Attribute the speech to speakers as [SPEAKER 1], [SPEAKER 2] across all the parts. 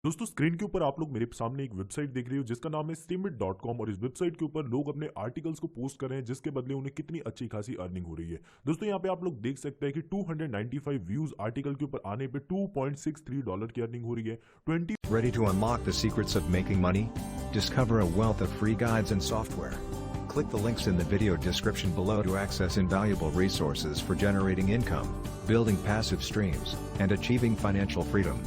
[SPEAKER 1] दोस्तों स्क्रीन के ऊपर आप लोग मेरे सामने एक वेबसाइट देख रहे हो जिसका नाम है steemit.com और इस वेबसाइट के ऊपर लोग अपने आर्टिकल्स को पोस्ट कर रहे हैं जिसके बदले उन्हें कितनी अच्छी खासी अर्निंग हो रही है। दोस्तों यहाँ पे आप लोग देख सकते हैं कि 295 व्यूज आर्टिकल के ऊपर आने पे $2.63 की अर्निंग हो रही है। 20
[SPEAKER 2] Ready to unlock the secrets of making money? Discover a wealth of free guides and software. Click the links in the video description below to access invaluable resources for generating income, building passive streams, and achieving financial freedom.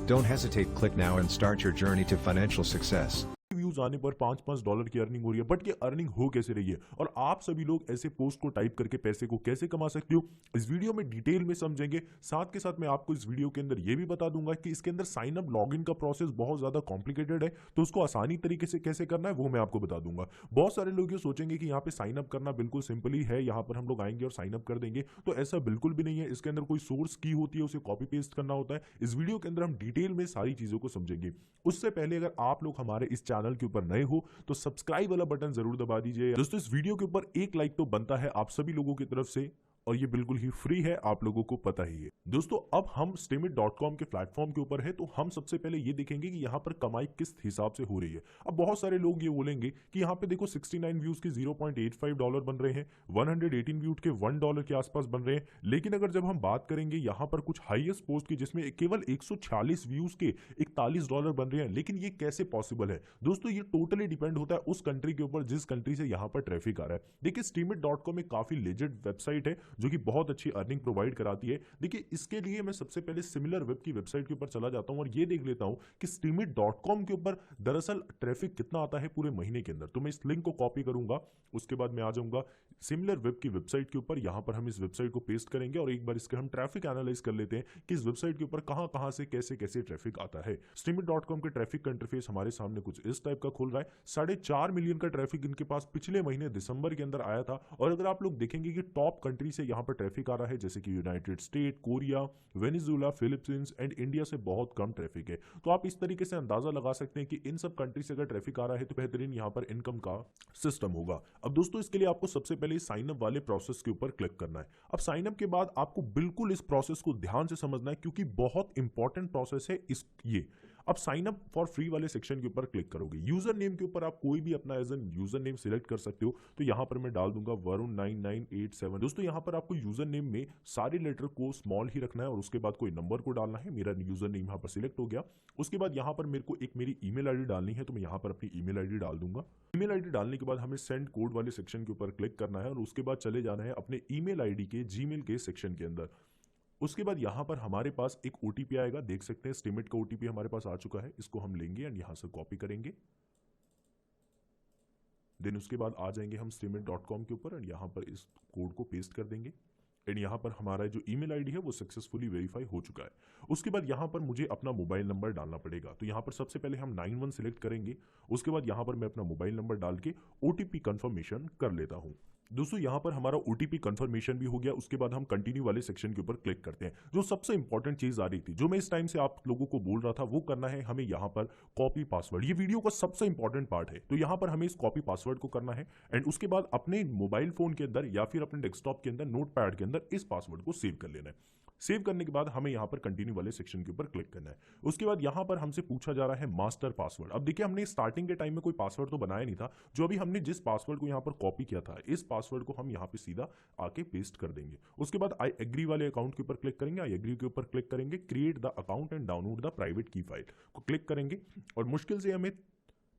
[SPEAKER 2] Don't hesitate, click now and start your journey to financial success.
[SPEAKER 1] Views आने पर $5 की earning हो रही है। But ये earning हो कैसे रही है और आप सभी लोग ऐसे पोस्ट को टाइप करके पैसे को कैसे कमा सकते हो, इस वीडियो में डिटेल में समझेंगे। साथ के साथ मैं आपको इस वीडियो के अंदर ये भी बता दूंगा कि इसके अंदर साइन अप लॉगिन का प्रोसेस बहुत ज्यादा कॉम्प्लिकेटेड है, तो उसको आसानी तरीके से कैसे करना है वो मैं आपको बता दूंगा। बहुत सारे लोग ये सोचेंगे कि यहाँ पे साइन अप करना बिल्कुल सिंपल ही है, यहाँ पर हम लोग आएंगे और साइन अप कर देंगे, तो ऐसा बिल्कुल भी नहीं है। इसके अंदर कोई सोर्स की होती है, उसे कॉपी पेस्ट करना होता है। इस वीडियो के अंदर हम डिटेल में सारी चीजों को समझेंगे। उससे पहले अगर आप लोग हमारे इस चैनल के ऊपर नए हो तो सब्सक्राइब वाला बटन जरूर दबा दीजिए। दोस्तों इस वीडियो के ऊपर एक लाइक तो बनता है आप सभी लोगों की तरफ से, और ये बिल्कुल ही फ्री है, आप लोगों को पता ही है। दोस्तों अब हम steemit.com के प्लेटफॉर्म के ऊपर है, तो हम सबसे पहले ये देखेंगे कि यहाँ पर कमाई किस हिसाब से हो रही है। अब बहुत सारे लोग ये बोलेंगे कि यहाँ पे देखो 69 व्यूज के $0.85 बन रहे हैं, 118 व्यूज के $1 के आसपास बन रहे हैं। लेकिन अगर जब हम बात करेंगे यहाँ पर कुछ हाईएस्ट पोस्ट की जिसमें केवल 146 व्यूज के $41 बन रहे हैं, लेकिन ये कैसे पॉसिबल है? दोस्तों ये टोटली डिपेंड होता है उस कंट्री के ऊपर जिस कंट्री से यहाँ पर ट्रैफिक आ रहा है। देखिए steemit.com एक काफी लेजिट वेबसाइट है जो कि बहुत अच्छी अर्निंग प्रोवाइड कराती है। देखिए इसके लिए मैं सबसे पहले सिमिलर वेब की वेबसाइट के ऊपर चला जाता हूं और ये देख लेता हूं कि steemit.com के ऊपर दरअसल ट्रैफिक कितना आता है पूरे महीने के अंदर। तो मैं इस लिंक को कॉपी करूंगा, उसके बाद मैं आ जाऊंगा सिमिलर वेब की वेबसाइट के ऊपर। यहां पर हम इस वेबसाइट को पेस्ट करेंगे और एक बार इसके हम ट्रैफिक एनालाइज कर लेते हैं कि इस वेबसाइट के ऊपर कहां से कैसे कैसे ट्रैफिक आता है। steemit.com के ट्रैफिक का इंटरफेस हमारे सामने कुछ इस टाइप का खुल रहा है। 4.5 मिलियन का ट्रैफिक इनके पास पिछले महीने दिसंबर के अंदर आया था। और अगर आप लोग देखेंगे कि टॉप कंट्री से यहाँ पर ट्रैफिक आ रहा है जैसे कि United state, Korea, Venezuela, Philippines and India से बहुत कम ट्रैफिक है। तो आप इस तरीके से अंदाजा लगा सकते हैं कि इन सब कंट्री से अगर ट्रैफिक आ रहा है तो बेहतरीन यहाँ पर इनकम का सिस्टम होगा। अब दोस्तों इसके लिए आपको सबसे पहले साइन अप वाले प्रोसेस के ऊपर क्लिक करना है। अब साइन अप के बाद आपको बिल्कुल इस प्रोसेस को ध्यान से समझना है क्योंकि बहुत इंपॉर्टेंट प्रोसेस है ये। अब साइन अप फॉर फ्री वाले सेक्शन के ऊपर क्लिक करोगे, यूजर नेम के ऊपर आप कोई भी अपना as an user name select कर सकते हो। तो यहां पर मैं डाल दूंगा वरुण 9987। दोस्तों यहां पर आपको यूजर नेम में सारे लेटर को स्मॉल ही रखना है और उसके बाद कोई नंबर को डालना है। मेरा यूजर नेम यहां पर सिलेक्ट हो गया। उसके बाद यहां पर मेरे को एक मेरी ईमेल आईडी डालनी है, तो मैं यहां पर अपनी ईमेल आईडी डाल दूंगा। ईमेल आईडी डालने के बाद हमें सेंड कोड वाले सेक्शन के ऊपर क्लिक करना है और उसके बाद चले जाना है अपने ईमेल आईडी के जीमेल के सेक्शन के अंदर। उसके बाद यहां पर हमारे पास एक ओटीपी आएगा, देख सकते हैं स्टीमिट का ओटीपी हमारे पास आ चुका है। इसको हम लेंगे एंड यहां से कॉपी करेंगे। देन उसके बाद आ जाएंगे हम steemit.com के ऊपर एंड यहां पर इस कोड को पेस्ट कर देंगे एंड यहाँ पर हमारा जो ईमेल आईडी है वो सक्सेसफुली वेरीफाई हो चुका है। उसके बाद यहाँ पर मुझे अपना मोबाइल नंबर डालना पड़ेगा। तो यहाँ पर सबसे पहले हम 91 सिलेक्ट करेंगे। उसके बाद यहाँ पर मैं अपना मोबाइल नंबर डाल के ओटीपी कंफर्मेशन कर लेता हूँ। दोस्तों यहाँ पर हमारा ओटीपी कंफर्मेशन भी हो गया। उसके बाद हम कंटिन्यू वाले सेक्शन के ऊपर क्लिक करते हैं। जो सबसे इंपॉर्टेंट चीज आ रही थी जो मैं इस टाइम से आप लोगों को बोल रहा था वो करना है हमें यहाँ पर कॉपी पासवर्ड। ये वीडियो का सबसे इंपॉर्टेंट पार्ट है, तो यहाँ पर हमें इस कॉपी पासवर्ड को करना है एंड उसके बाद अपने मोबाइल फोन के अंदर या फिर अपने डेस्कटॉप के अंदर नोट पैड के अंदर इस पासवर्ड को सेव कर लेना है। सेव करने के बाद हमें यहाँ पर कंटिन्यू वाले सेक्शन के ऊपर क्लिक करना है। उसके बाद यहाँ पर हमसे पूछा जा रहा है मास्टर पासवर्ड। अब देखिए हमने स्टार्टिंग के टाइम में कोई पासवर्ड तो बनाया नहीं था, जो अभी हमने जिस पासवर्ड को यहाँ पर कॉपी किया था इस पासवर्ड को हम यहाँ पे सीधा आके पेस्ट कर देंगे। उसके बाद आई एग्री वाले अकाउंट के ऊपर क्लिक करेंगे, आई एग्री के ऊपर क्लिक करेंगे, create the account and download the private की फाइल को क्लिक करेंगे और मुश्किल से हमें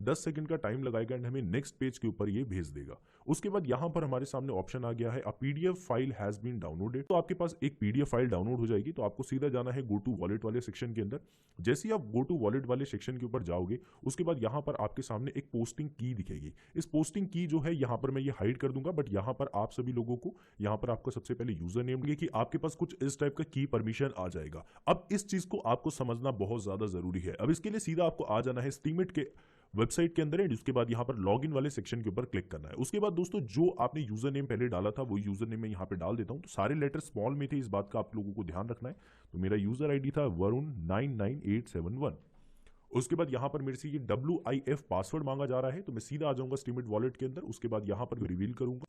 [SPEAKER 1] 10 सेकंड का टाइम लगाएगा एंड हमें नेक्स्ट पेज के ऊपर ये भेज देगा। उसके बाद यहां पर हमारे सामने ऑप्शन आ गया है a PDF file has been downloaded. तो आपके पास एक पीडीएफ फाइल डाउनलोड हो जाएगी। तो आपको सीधा जाना है गो टू वॉलेट वाले सेक्शन के अंदर। जैसे ही आप गो टू वॉलेट वाले सेक्शन के ऊपर जाओगे उसके बाद यहां पर आपके सामने एक पोस्टिंग की दिखेगी। इस पोस्टिंग की जो है यहां पर मैं ये हाइड कर दूंगा, बट यहां पर आप सभी लोगों को यहां पर आपका सबसे पहले यूजर नेम कि आपके पास कुछ इस टाइप का की परमिशन आ जाएगा। अब इस चीज को आपको समझना बहुत ज्यादा जरूरी है। अब इसके लिए सीधा आपको आ जाना है स्टीमिट के वेबसाइट के अंदर है। उसके बाद यहाँ पर लॉग इन वाले सेक्शन के ऊपर क्लिक करना है। उसके बाद दोस्तों जो आपने यूजर नेम पहले डाला था वो यूजर नेम मैं यहाँ पे डाल देता हूँ। तो सारे लेटर स्मॉल में थे, इस बात का आप लोगों को ध्यान रखना है। तो मेरा यूजर आईडी था वरुण 99871। उसके बाद यहाँ पर मेरे से ये WIF पासवर्ड मांगा जा रहा है, तो मैं सीधा आ जाऊंगा स्टीमिट वॉलेट के अंदर। उसके बाद यहाँ पर रिवील करूंगा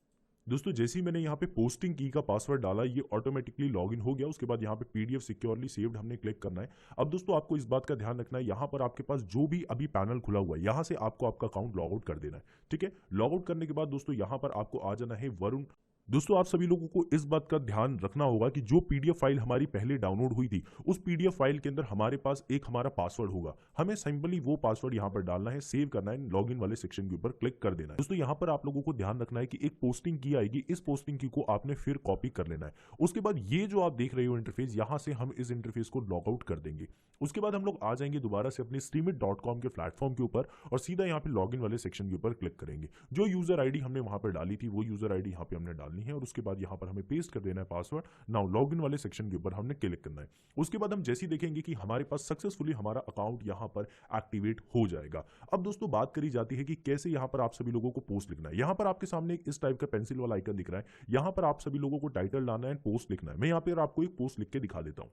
[SPEAKER 1] दोस्तों जैसे ही मैंने यहाँ पे पोस्टिंग की का पासवर्ड डाला, ये ऑटोमेटिकली लॉगिन हो गया। उसके बाद यहाँ पे पीडीएफ सिक्योरली सेव्ड हमने क्लिक करना है। अब दोस्तों आपको इस बात का ध्यान रखना है, यहाँ पर आपके पास जो भी अभी पैनल खुला हुआ है, यहाँ से आपको आपका अकाउंट लॉग आउट कर देना है। ठीक है, लॉग आउट करने के बाद दोस्तों यहाँ पर आपको आ जाना है वरुण। दोस्तों आप सभी लोगों को इस बात का ध्यान रखना होगा कि जो पीडीएफ फाइल हमारी पहले डाउनलोड हुई थी, उस पीडीएफ फाइल के अंदर हमारे पास एक हमारा पासवर्ड होगा। हमें सिंपली वो पासवर्ड यहाँ पर डालना है, सेव करना है, लॉगिन वाले सेक्शन के ऊपर क्लिक कर देना है। दोस्तों यहाँ पर आप लोगों को ध्यान रखना है कि एक पोस्टिंग की आएगी, इस पोस्टिंग की को आपने फिर कॉपी कर लेना है। उसके बाद ये जो आप देख रहे हो इंटरफेस, यहाँ से हम इस इंटरफेस को लॉग आउट कर देंगे। उसके बाद हम लोग आ जाएंगे दोबारा से अपने streamit.com के प्लेटफॉर्म के ऊपर और सीधा यहाँ पे लॉगिन वाले सेक्शन के ऊपर क्लिक करेंगे। जो यूजर आईडी हमने वहां पर डाली थी, वो यूजर आईडी यहाँ पे हमने डालनी है और उसके बाद यहाँ पर हमें पेस्ट कर देना है पासवर्ड। नाउ लॉगिन वाले सेक्शन के ऊपर हमने क्लिक करना है। उसके बाद हम जैसे ही देखेंगे कि हमारे पास सक्सेसफुली हमारा अकाउंट यहाँ पर एक्टिवेट हो जाएगा। अब दोस्तों बात करी जाती है कि कैसे यहाँ पर आप सभी लोगों को पोस्ट लिखना है। यहाँ पर आपके सामने इस टाइप का पेंसिल वाला आइकन दिख रहा है, यहाँ पर आप सभी लोगों को टाइटल डालना है, पोस्ट लिखना है। मैं यहाँ पर आपको एक पोस्ट लिख के दिखा देता हूँ।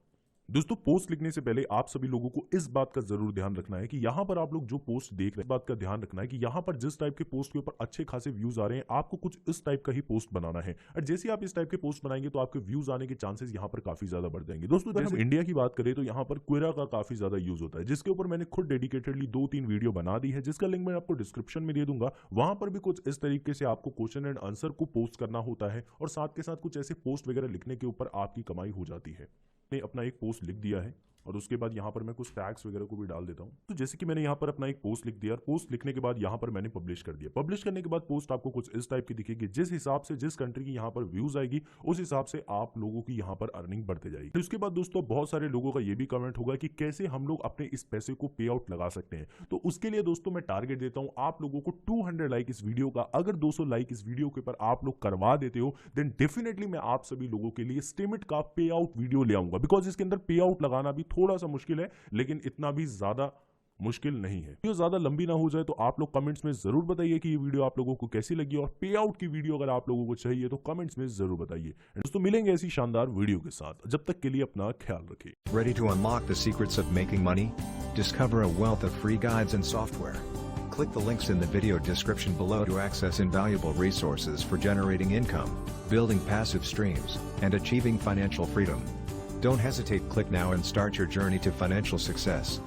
[SPEAKER 1] दोस्तों पोस्ट लिखने से पहले आप सभी लोगों को इस बात का जरूर ध्यान रखना है कि यहाँ पर आप लोग जो पोस्ट देख रहे हैं, बात का ध्यान रखना है कि यहाँ पर जिस टाइप के पोस्ट के ऊपर अच्छे खासे व्यूज आ रहे हैं, आपको कुछ इस टाइप का ही पोस्ट बनाना है। और जैसे आप इस टाइप के पोस्ट बनाएंगे तो आपके व्यूज आने के चांसेस यहाँ पर काफी ज्यादा बढ़ जाएंगे। दोस्तों अगर हम इंडिया की बात करें तो यहाँ पर क्वेरा का काफी ज्यादा यूज होता है, जिसके ऊपर मैंने खुद डेडिकेटेडली 2-3 वीडियो बना दी है, जिसका लिंक मैं आपको डिस्क्रिप्शन में दे दूंगा। वहां पर भी कुछ इस तरीके से आपको क्वेश्चन एंड आंसर को पोस्ट करना होता है और साथ के साथ कुछ ऐसे पोस्ट वगैरह लिखने के ऊपर आपकी कमाई हो जाती है। मैंने अपना एक पोस्ट लिख दिया है और उसके बाद यहाँ पर मैं कुछ टैग्स वगैरह को भी डाल देता हूँ। तो जैसे कि मैंने यहाँ पर अपना एक पोस्ट लिख दिया और पोस्ट लिखने के बाद यहाँ पर मैंने पब्लिश कर दिया। पब्लिश करने के बाद पोस्ट आपको कुछ इस टाइप की दिखेगी। जिस हिसाब से जिस कंट्री की यहाँ पर व्यूज आएगी, उस हिसाब से आप लोगों की यहाँ पर अर्निंग बढ़ते जाएगी। उसके बाद दोस्तों बहुत सारे लोगों का ये भी कमेंट होगा कि कैसे हम लोग अपने इस पैसे को पे आउट लगा सकते हैं। तो उसके लिए दोस्तों मैं टारगेट देता हूँ आप लोगों को 200 लाइक इस वीडियो का। अगर 200 लाइक इस वीडियो के ऊपर आप लोग करवा देते हो, देन डेफिनेटली मैं आप सभी लोगों के लिए स्टीमिट का पे आउट वीडियो ले आऊंगा। बिकॉज इसके अंदर पे आउट लगाना भी थोड़ा सा मुश्किल है, लेकिन इतना भी ज्यादा मुश्किल नहीं है। वीडियो ज्यादा लंबी ना हो जाए तो आप लोग कमेंट्स में जरूर बताइए कि ये वीडियो आप लोगों को कैसी लगी, और पे आउट की वीडियो अगर आप लोगों को चाहिए तो कमेंट्स में जरूर बताइए। दोस्तों मिलेंगे ऐसी शानदार वीडियो के साथ, जब तक के लिए अपना ख्याल रखिए।
[SPEAKER 2] Ready to unlock the secrets of making money? Discover a wealth of free guides and software. Click the links in the video description below to access invaluable resources for generating income, building passive streams, and achieving financial freedom. Don't hesitate, click now and start your journey to financial success.